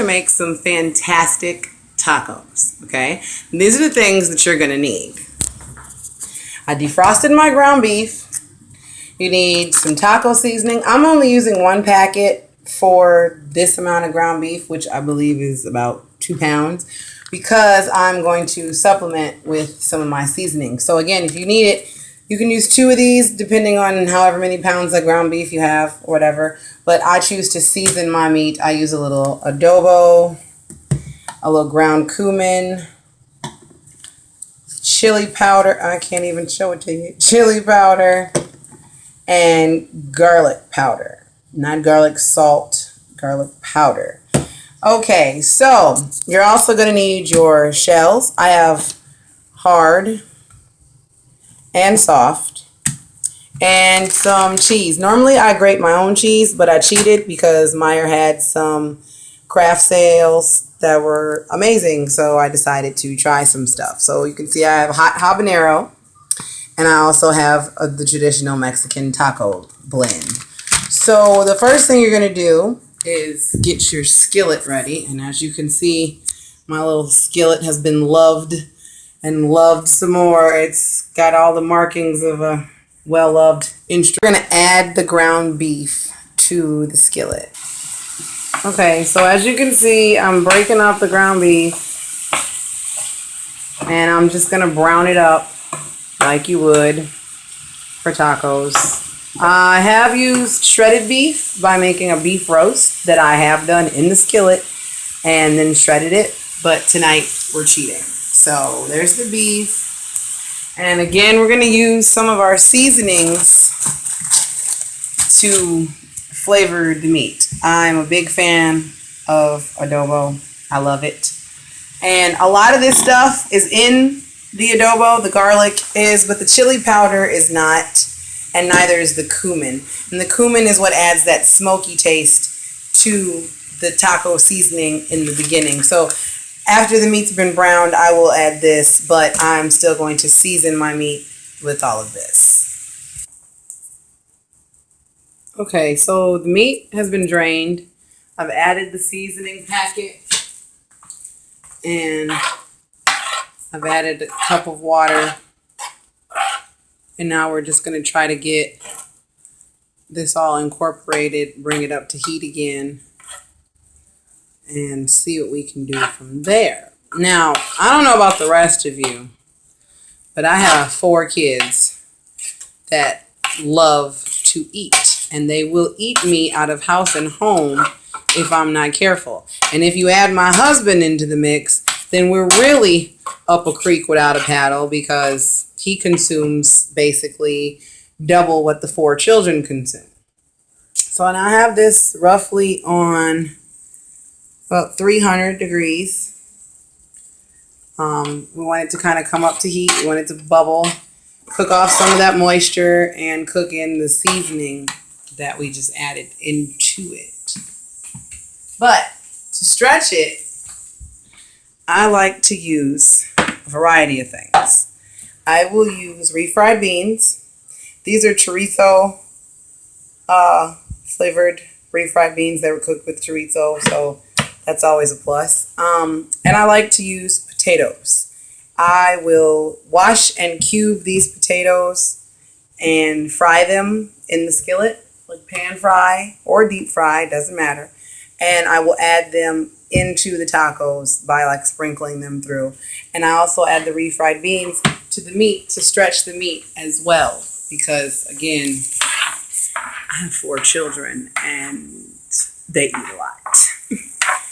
make some fantastic tacos, okay? And these are the things that you're going to need. I defrosted my ground beef. You need some taco seasoning. I'm only using 1 packet for this amount of ground beef, which I believe is about 2 pounds, because I'm going to supplement with some of my seasoning. So again, if you need it, you can use 2 of these depending on however many pounds of ground beef you have or whatever. But I choose to season my meat. I use a little adobo, a little ground cumin, chili powder. I can't even show it to you. Chili powder and garlic powder. Not garlic salt, garlic powder. Okay, so you're also going to need your shells. I have hard and soft, and some cheese. Normally I grate my own cheese, but I cheated because Meyer had some craft sales that were amazing, so I decided to try some stuff. So you can see I have hot habanero, and I also have the traditional Mexican taco blend. So the first thing you're going to do is get your skillet ready, and as you can see, my little skillet has been loved and loved some more. It's got all the markings of a well-loved instrument. We're going to add the ground beef to the skillet. Okay, so as you can see, I'm breaking up the ground beef, and I'm just going to brown it up like you would for tacos. I have used shredded beef by making a beef roast that I have done in the skillet and then shredded it, but tonight we're cheating. So there's the beef. And again, we're going to use some of our seasonings to flavor the meat. I'm a big fan of adobo. I love it. And a lot of this stuff is in the adobo. The garlic is, but the chili powder is not, and neither is the cumin. And the cumin is what adds that smoky taste to the taco seasoning in the beginning. So after the meat's been browned, I will add this, but I'm still going to season my meat with all of this. Okay, so the meat has been drained. I've added the seasoning packet, and I've added a cup of water. And now we're just going to try to get this all incorporated, bring it up to heat again, and see what we can do from there. Now, I don't know about the rest of you, but I have 4 kids that love to eat, and they will eat me out of house and home if I'm not careful. And if you add my husband into the mix, then we're really up a creek without a paddle, because he consumes basically double what the 4 children consume. So now I have this roughly on about 300 degrees. We want it to kind of come up to heat. We want it to bubble, cook off some of that moisture, and cook in the seasoning that we just added into it. But to stretch it, I like to use a variety of things. I will use refried beans. These are chorizo flavored refried beans that were cooked with chorizo, so that's always a plus. And I like to use potatoes. I will wash and cube these potatoes and fry them in the skillet, like pan fry or deep fry, doesn't matter. And I will add them into the tacos by like sprinkling them through. And I also add the refried beans to the meat to stretch the meat as well, because again, I have 4 children and they eat a lot.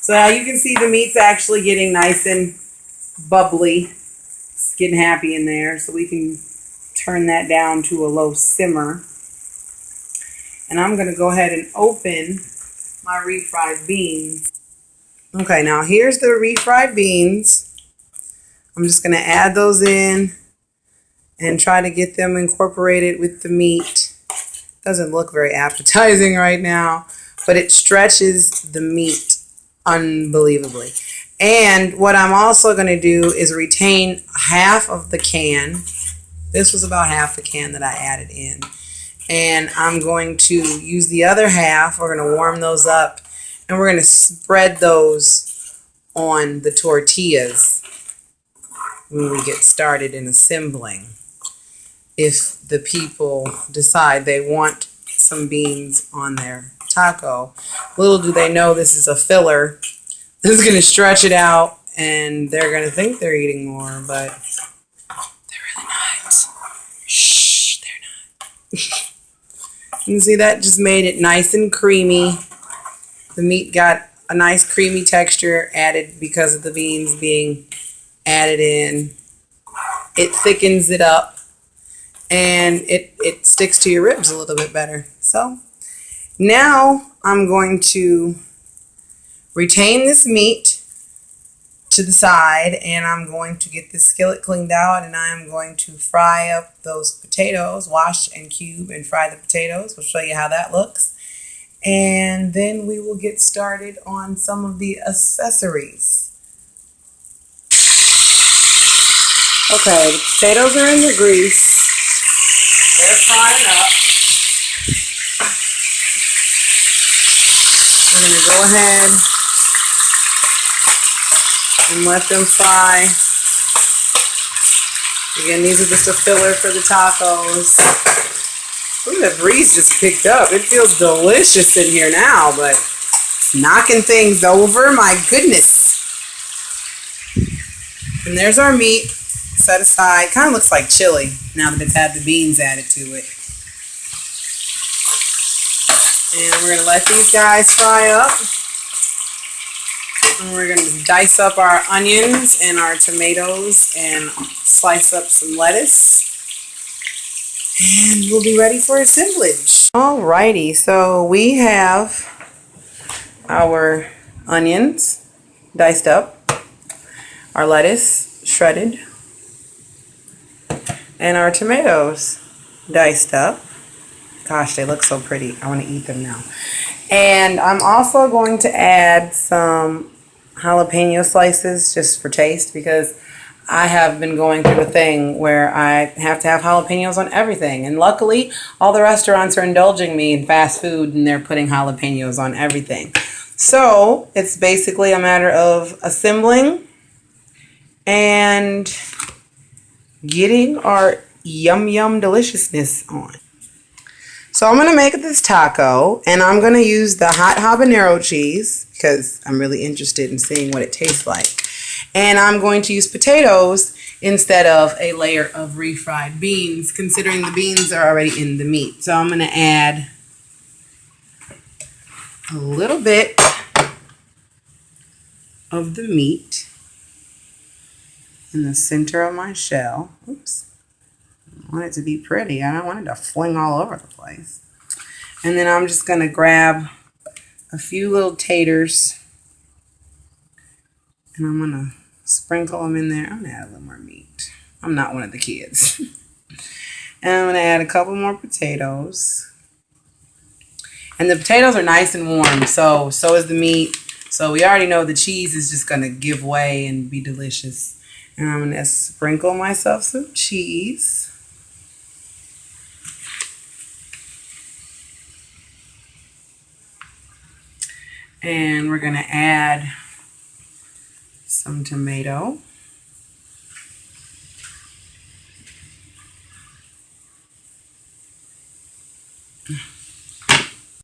So now you can see the meat's actually getting nice and bubbly. It's getting happy in there, so we can turn that down to a low simmer. And I'm going to go ahead and open my refried beans. Okay, now here's the refried beans. I'm just going to add those in and try to get them incorporated with the meat. Doesn't look very appetizing right now, but it stretches the meat unbelievably. And what I'm also going to do is retain half of the can. This was about half the can that I added in. And I'm going to use the other half. We're going to warm those up, And we're going to spread those on the tortillas when we get started in assembling. If the people decide they want some beans on their taco, little do they know this is a filler. This is going to stretch it out, and they're going to think they're eating more, but they're really not. Shh, they're not. You can see that just made it nice and creamy. The meat got a nice creamy texture added because of the beans being added in. It thickens it up, and it sticks to your ribs a little bit better. So now I'm going to retain this meat to the side, and I'm going to get this skillet cleaned out, and I'm going to fry up those potatoes, wash and cube and fry the potatoes. We'll show you how that looks. And then we will get started on some of the accessories. Okay, the potatoes are in the grease. They're frying up. We're going to go ahead and let them fry. Again, these are just a filler for the tacos. Ooh, the breeze just picked up. It feels delicious in here now, but it's knocking things over. My goodness. And there's our meat set aside. Kind of looks like chili now that it's had the beans added to it. And we're going to let these guys fry up. And we're going to dice up our onions and our tomatoes and slice up some lettuce. And we'll be ready for assemblage. Alrighty, so we have our onions diced up, our lettuce shredded, and our tomatoes diced up. Gosh, they look so pretty. I want to eat them now. And I'm also going to add some jalapeno slices just for taste, because I have been going through a thing where I have to have jalapenos on everything. And luckily, all the restaurants are indulging me in fast food, and they're putting jalapenos on everything. So it's basically a matter of assembling and getting our yum yum deliciousness on. So I'm going to make this taco, and I'm going to use the hot habanero cheese because I'm really interested in seeing what it tastes like. And I'm going to use potatoes instead of a layer of refried beans, considering the beans are already in the meat. So I'm going to add a little bit of the meat in the center of my shell. Oops. I want it to be pretty. I don't want it to fling all over the place. And then I'm just going to grab a few little taters, and I'm going to sprinkle them in there. I'm going to add a little more meat. I'm not one of the kids. And I'm going to add a couple more potatoes. And the potatoes are nice and warm, so is the meat. So we already know the cheese is just going to give way and be delicious. And I'm going to sprinkle myself some cheese. And we're going to add some tomato.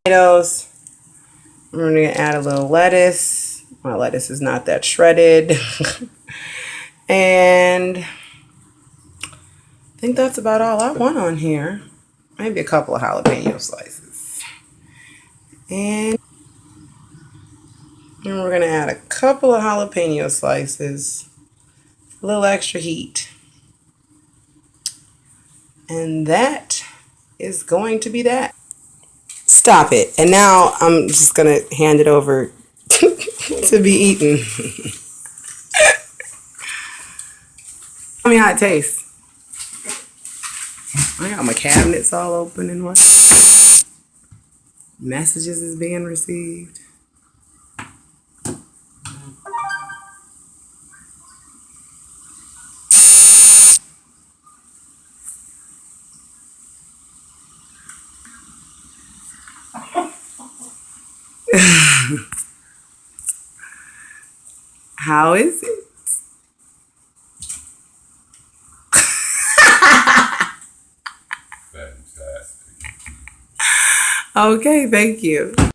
Tomatoes. We're going to add a little lettuce. My lettuce is not that shredded. And I think that's about all I want on here. Maybe a couple of jalapeno slices. And we're going to add a couple of jalapeno slices. A little extra heat. And that is going to be that. Stop it. And now I'm just going to hand it over to be eaten. Tell me how it tastes. I got my cabinets all open and what? Messages is being received. How is it? Fantastic. Okay, thank you.